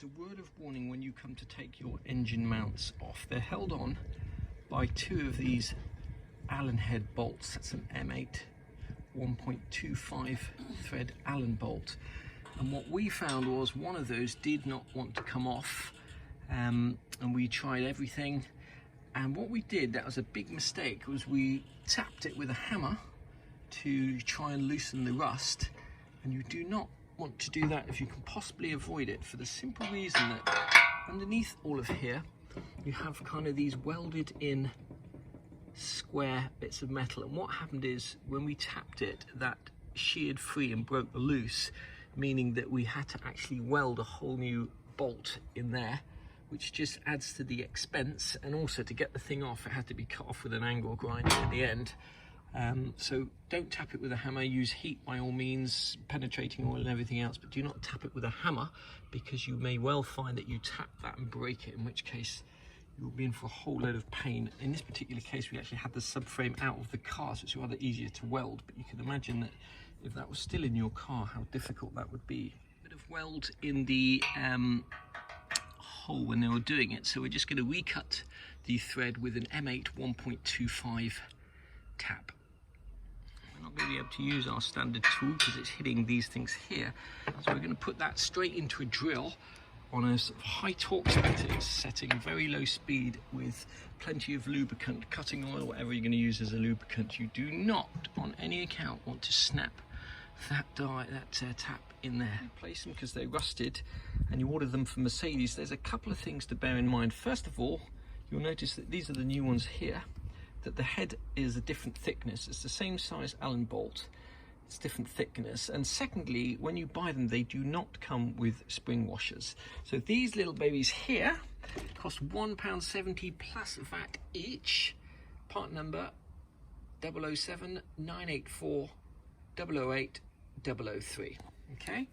A word of warning when you come to take your engine mounts off. They're held on by two of these Allen head bolts. That's an M8 1.25 thread Allen bolt. And what we found was one of those did not want to come off, and we tried everything. And what we did, that was a big mistake, was we tapped it with a hammer to try and loosen the rust. And you do not want to do that if you can possibly avoid it, for the simple reason that underneath all of here you have kind of these welded in square bits of metal, and what happened is when we tapped it, that sheared free and broke loose, meaning that we had to actually weld a whole new bolt in there, which just adds to the expense. And also, to get the thing off, it had to be cut off with an angle grinder at the end. So don't tap it with a hammer. Use heat by all means, penetrating oil and everything else, but do not tap it with a hammer, because you may well find that you tap that and break it, in which case you'll be in for a whole load of pain. In this particular case, we actually had the subframe out of the car, so it's rather easier to weld, but you can imagine that if that was still in your car, how difficult that would be. A bit of weld in the hole when they were doing it, so we're just going to recut the thread with an M8 1.25 tap. We're not going to be able to use our standard tool because it's hitting these things here, so we're going to put that straight into a drill on a sort of high torque setting, very low speed, with plenty of lubricant, cutting oil, whatever you're going to use as a lubricant. You do not on any account want to snap that tap in there. Replace them because they're rusted, and you order them from Mercedes. There's a couple of things to bear in mind. First of all, you'll notice that these are the new ones here, that the head is a different thickness. It's the same size Allen bolt, it's different thickness. And secondly, when you buy them, they do not come with spring washers. So these little babies here cost £1.70 plus VAT each. Part number 007 984 008 003. Okay,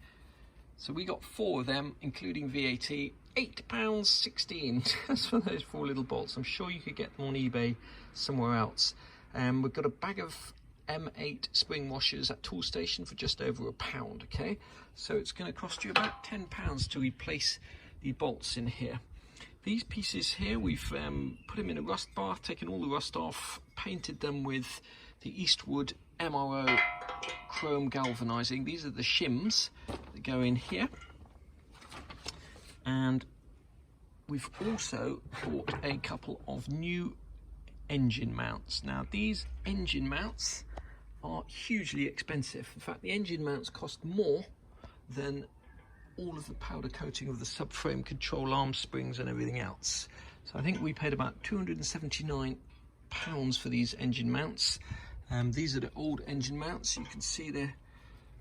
so we got 4 of them, including VAT. £8.16 just for those 4 little bolts. I'm sure you could get them on eBay somewhere else. We've got a bag of M8 spring washers at Tool Station for just over £1. Okay, so it's going to cost you about £10 to replace the bolts in here. These pieces here, we've put them in a rust bath, taken all the rust off, painted them with the Eastwood MRO chrome galvanizing. These are the shims that go in here. And we've also bought a couple of new engine mounts. Now, these engine mounts are hugely expensive. In fact, the engine mounts cost more than all of the powder coating of the subframe, control arm springs and everything else. So I think we paid about £279 for these engine mounts. These are the old engine mounts. You can see they're a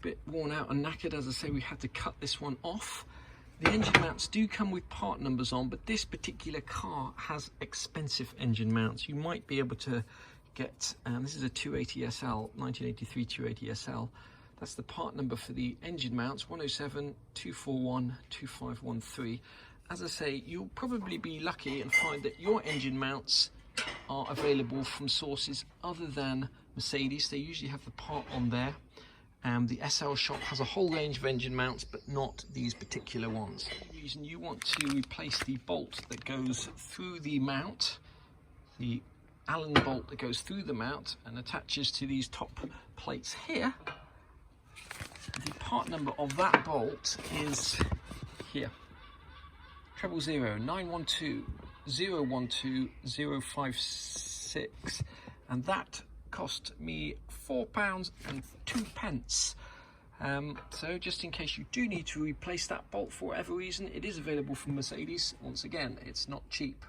bit worn out and knackered. As I say, we had to cut this one off. The engine mounts do come with part numbers on, but this particular car has expensive engine mounts. You might be able to get, this is a 280 SL, 1983 280 SL. That's the part number for the engine mounts, 107 241 2513. As I say, you'll probably be lucky and find that your engine mounts are available from sources other than Mercedes. They usually have the part on there. The SL shop has a whole range of engine mounts, but not these particular ones. The reason you want to replace the bolt that goes through the mount, the Allen bolt that goes through the mount and attaches to these top plates here, the part number of that bolt is here, 000 912 012 056, and that cost me £4.02. So just in case you do need to replace that bolt for whatever reason, it is available from Mercedes. Once again, it's not cheap.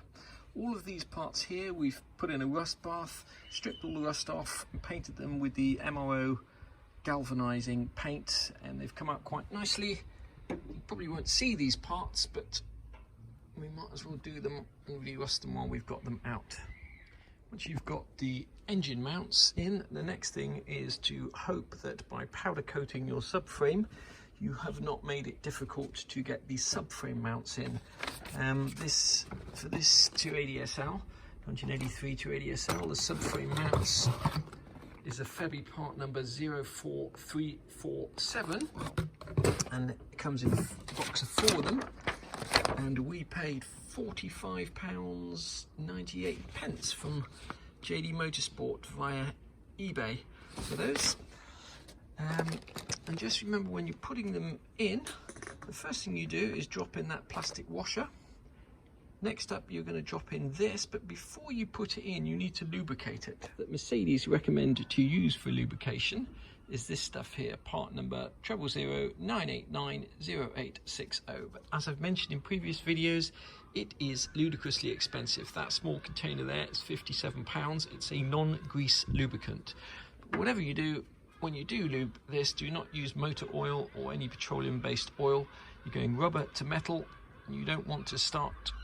All of these parts here we've put in a rust bath, stripped all the rust off and painted them with the MRO galvanizing paint, and they've come out quite nicely. You probably won't see these parts, but we might as well do them and re-rust them while we've got them out. Once you've got the engine mounts in, the next thing is to hope that by powder coating your subframe, you have not made it difficult to get the subframe mounts in. For this 280 SL, 1983 280 SL, the subframe mounts is a Febby part number 04347, and it comes in a box of 4 of them. and we paid £45.98 from JD Motorsport via eBay for those. And just remember, when you're putting them in, the first thing you do is drop in that plastic washer. Next up, you're going to drop in this, but before you put it in, you need to lubricate it. That Mercedes recommend to use for lubrication is this stuff here, part number 00009890860. But as I've mentioned in previous videos, it is ludicrously expensive. That small container there is £57. It's a non-grease lubricant. But whatever you do, when you do lube this, do not use motor oil or any petroleum-based oil. You're going rubber to metal. You don't want to start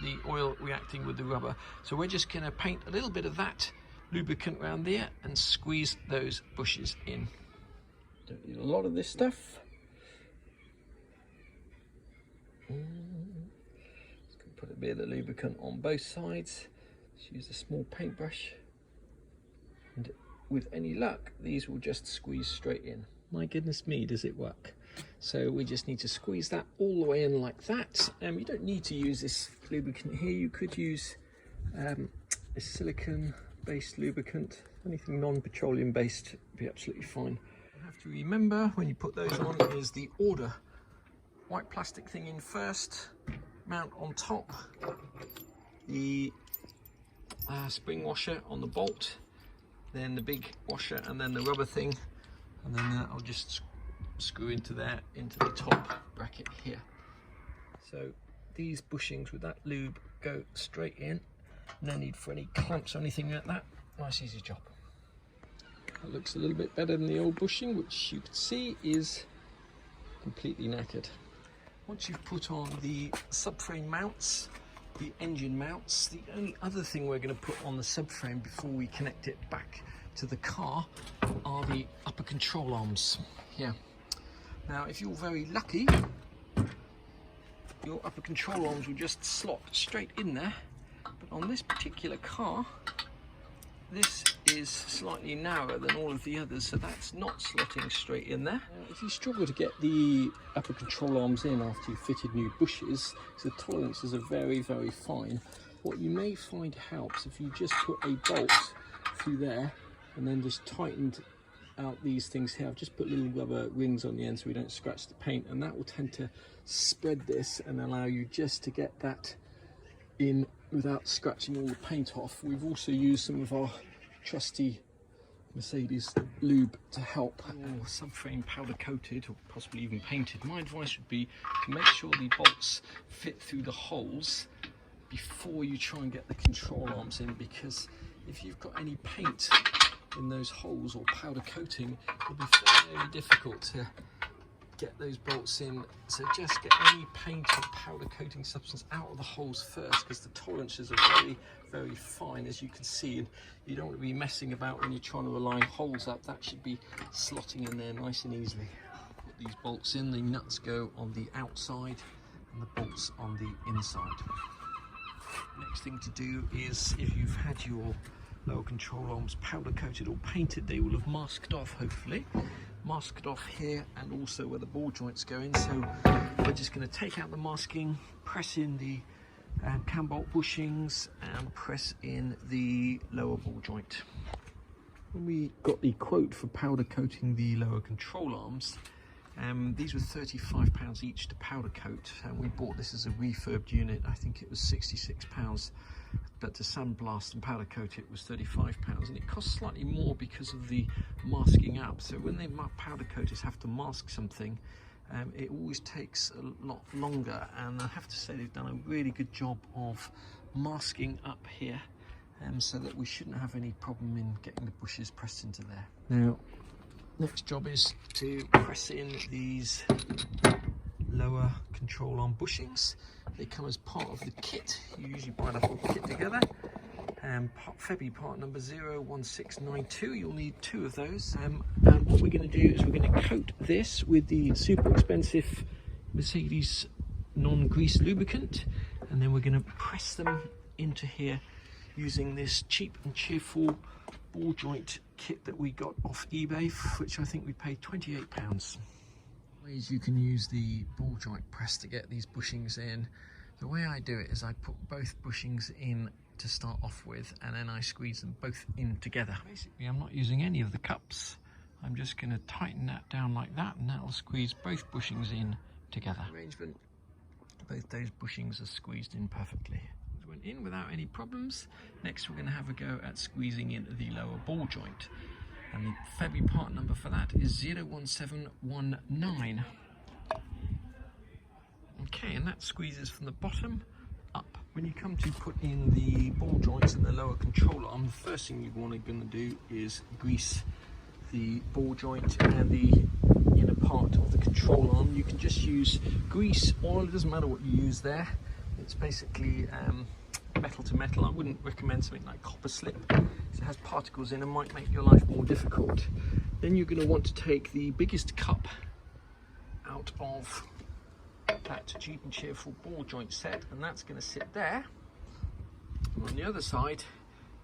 the oil reacting with the rubber. So we're just going to paint a little bit of that lubricant around there and squeeze those bushes in. Don't need a lot of this stuff. Just going to put a bit of the lubricant on both sides. Let's use a small paintbrush, and with any luck, these will just squeeze straight in. My goodness me, does it work? So we just need to squeeze that all the way in like that. You don't need to use this lubricant here. You could use a silicone-based lubricant. Anything non-petroleum based would be absolutely fine. You have to remember when you put those on is the order. White plastic thing in first, mount on top, the spring washer on the bolt, then the big washer, and then the rubber thing, and then I'll just screw into there, into the top bracket here. So these bushings with that lube go straight in. No need for any clamps or anything like that. Nice easy job. That looks a little bit better than the old bushing, which you can see is completely knackered. Once you've put on the subframe mounts, the engine mounts, the only other thing we're going to put on the subframe before we connect it back to the car are the upper control arms here. Now, if you're very lucky, your upper control arms will just slot straight in there. But on this particular car, this is slightly narrower than all of the others, so that's not slotting straight in there. Now, if you struggle to get the upper control arms in after you've fitted new bushes, so the tolerances are very, very fine, what you may find helps if you just put a bolt through there and then just tightened out these things here. I've just put little rubber rings on the end so we don't scratch the paint, and that will tend to spread this and allow you just to get that in without scratching all the paint off. We've also used some of our trusty Mercedes lube to help. Or subframe powder coated or possibly even painted. My advice would be to make sure the bolts fit through the holes before you try and get the control arms in, because if you've got any paint in those holes or powder coating, it'll be very difficult to get those bolts in. So just get any paint or powder coating substance out of the holes first, because the tolerances are very, very fine, as you can see, and you don't want to be messing about when you're trying to align holes up. That should be slotting in there nice and easily. Put these bolts in, the nuts go on the outside and the bolts on the inside. Next thing to do is, if you've had your lower control arms powder coated or painted, they will have masked off, hopefully. Masked off here and also where the ball joints go in. So we're just going to take out the masking, press in the cam bolt bushings and press in the lower ball joint. When we got the quote for powder coating the lower control arms, these were £35 each to powder coat, and we bought this as a refurbed unit. I think it was £66, but to sandblast and powder coat it was £35, and it costs slightly more because of the masking up. So when they powder coaters have to mask something, it always takes a lot longer, and I have to say they've done a really good job of masking up here, so that we shouldn't have any problem in getting the bushes pressed into there. Now, next job is to press in these lower control arm bushings. They come as part of the kit. You usually buy the whole kit together. Febby part number 01692. You'll need 2 of those. And what we're going to do is we're going to coat this with the super expensive Mercedes non-grease lubricant, and then we're going to press them into here using this cheap and cheerful ball joint kit that we got off eBay, for which I think we paid £28. Ways you can use the ball joint press to get these bushings in. The way I do it is I put both bushings in to start off with, and then I squeeze them both in together. Basically, I'm not using any of the cups. I'm just going to tighten that down like that, and that will squeeze both bushings in together. Arrangement, both those bushings are squeezed in perfectly. Went in without any problems. Next, we're going to have a go at squeezing in the lower ball joint, and the February part number for that is 01719. Okay, and that squeezes from the bottom up. When you come to put in the ball joints and the lower control arm, the first thing you're going to do is grease the ball joint and the inner part of the control arm. You can just use grease, oil, it doesn't matter what you use there. It's basically metal to metal. I wouldn't recommend something like copper slip, because it has particles in and might make your life more difficult. Then you're going to want to take the biggest cup out of that cheap and cheerful ball joint set, and that's going to sit there. And on the other side,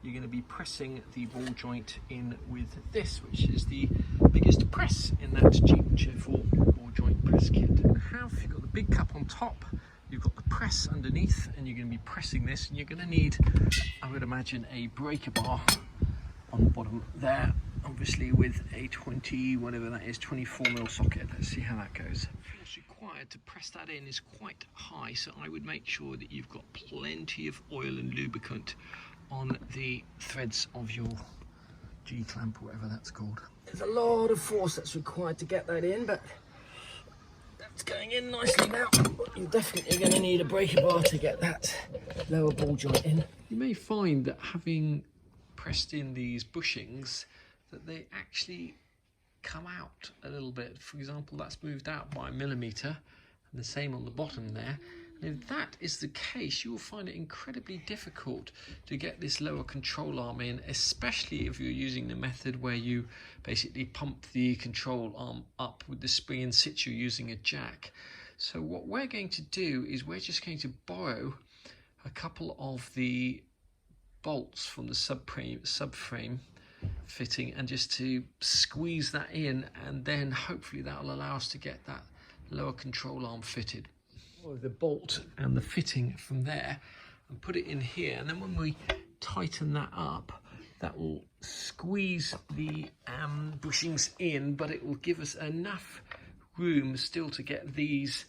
you're going to be pressing the ball joint in with this, which is the biggest press in that cheap and cheerful ball joint press kit. You've got the big cup on top, you've got the press underneath, and you're going to be pressing this, and you're going to need, I would imagine, a breaker bar on the bottom there, obviously with a 24mm socket. Let's see how that goes. What's required to press that in is quite high, so I would make sure that you've got plenty of oil and lubricant on the threads of your G-clamp, or whatever that's called. There's a lot of force that's required to get that in, but that's going in nicely now. You're definitely going to need a breaker bar to get that lower ball joint in. You may find that having pressed in these bushings, that they actually come out a little bit. For example, that's moved out by 1 millimeter, and the same on the bottom there. And if that is the case, you will find it incredibly difficult to get this lower control arm in, especially if you're using the method where you basically pump the control arm up with the spring in situ using a jack. So what we're going to do is we're just going to borrow a couple of the bolts from the subframe fitting, and just to squeeze that in, and then hopefully that will allow us to get that lower control arm fitted. The bolt and the fitting from there and put it in here, and then when we tighten that up, that will squeeze the bushings in, but it will give us enough room still to get these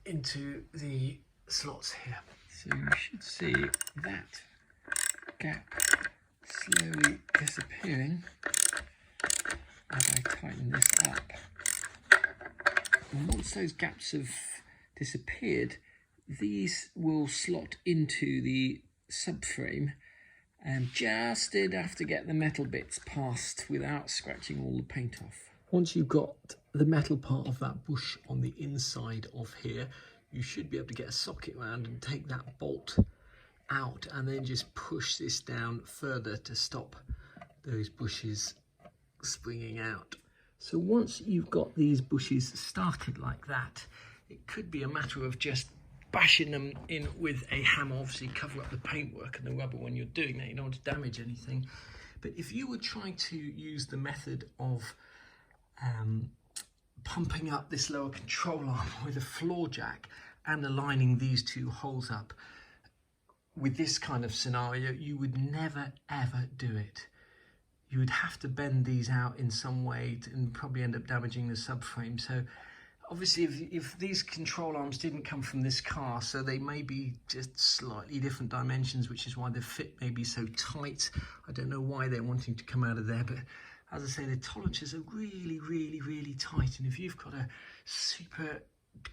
into the slots here. So you should see that gap slowly disappearing as I tighten this up. And once those gaps have disappeared, these will slot into the subframe and just enough to get the metal bits past without scratching all the paint off. Once you've got the metal part of that bush on the inside of here, you should be able to get a socket around and take that bolt out, and then just push this down further to stop those bushes springing out. So once you've got these bushes started like that, it could be a matter of just bashing them in with a hammer. Obviously cover up the paintwork and the rubber when you're doing that, you don't want to damage anything. But if you were trying to use the method of pumping up this lower control arm with a floor jack and aligning these two holes up with this kind of scenario, you would never ever do it. You would have to bend these out in some way and probably end up damaging the subframe. So obviously if these control arms didn't come from this car, so they may be just slightly different dimensions, which is why the fit may be so tight. I don't know why they're wanting to come out of there, but as I say, the tolerances are really, really, really tight. And if you've got a super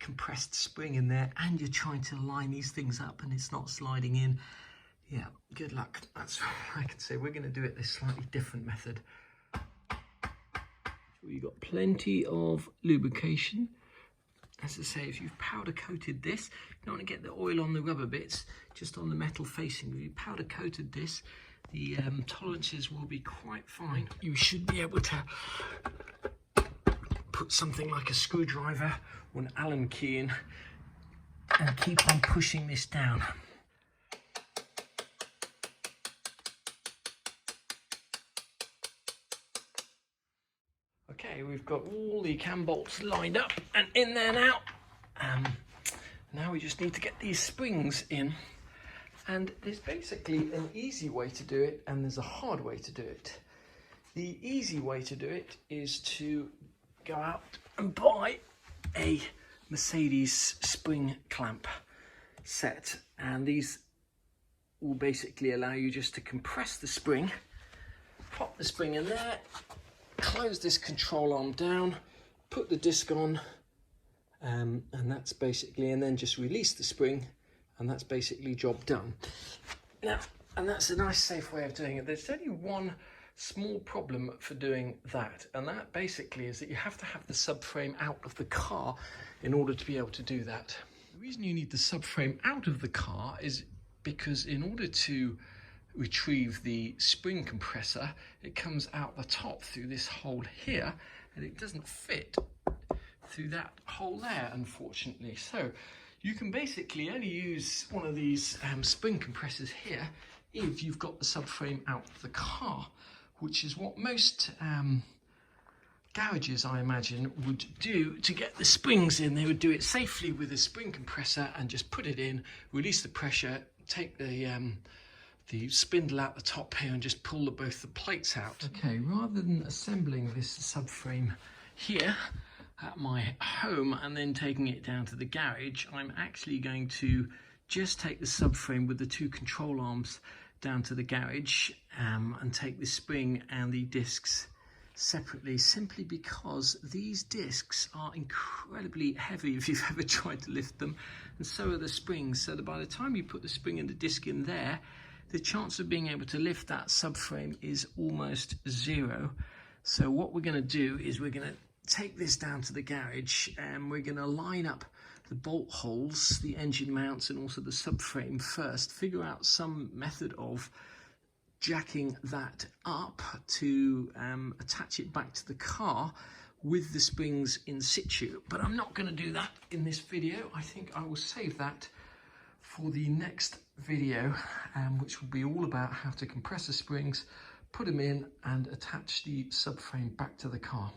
compressed spring in there and you're trying to line these things up and it's not sliding in, yeah, good luck. That's all I can say. We're going to do it this slightly different method. You've got plenty of lubrication. As I say, if you've powder coated this, you don't want to get the oil on the rubber bits, just on the metal facing. If you powder coated this, the tolerances will be quite fine. You should be able to put something like a screwdriver or an Allen key in and keep on pushing this down. Okay, we've got all the cam bolts lined up and in there now. Now we just need to get these springs in, and there's basically an easy way to do it and there's a hard way to do it. The easy way to do it is to go out and buy a Mercedes spring clamp set, and these will basically allow you just to compress the spring, pop the spring in there, close this control arm down, put the disc on, and that's basically, and then just release the spring, and that's basically job done. Now, and that's a nice safe way of doing it. There's only one small problem for doing that, and that basically is that you have to have the subframe out of the car in order to be able to do that. The reason you need the subframe out of the car is because in order to retrieve the spring compressor, it comes out the top through this hole here, and it doesn't fit through that hole there, unfortunately. So you can basically only use one of these spring compressors here if you've got the subframe out of the car, which is what most garages, I imagine, would do to get the springs in. They would do it safely with a spring compressor and just put it in, release the pressure, take the spindle out the top here and just pull both the plates out. Okay, rather than assembling this subframe here at my home and then taking it down to the garage, I'm actually going to just take the subframe with the two control arms down to the garage and take the spring and the discs separately, simply because these discs are incredibly heavy if you've ever tried to lift them, and so are the springs, so that by the time you put the spring and the disc in there, the chance of being able to lift that subframe is almost zero. So what we're going to do is we're going to take this down to the garage and we're going to line up the bolt holes, the engine mounts and also the subframe first, figure out some method of jacking that up to attach it back to the car with the springs in situ. But I'm not going to do that in this video. I think I will save that for the next video, which will be all about how to compress the springs, put them in and attach the subframe back to the car.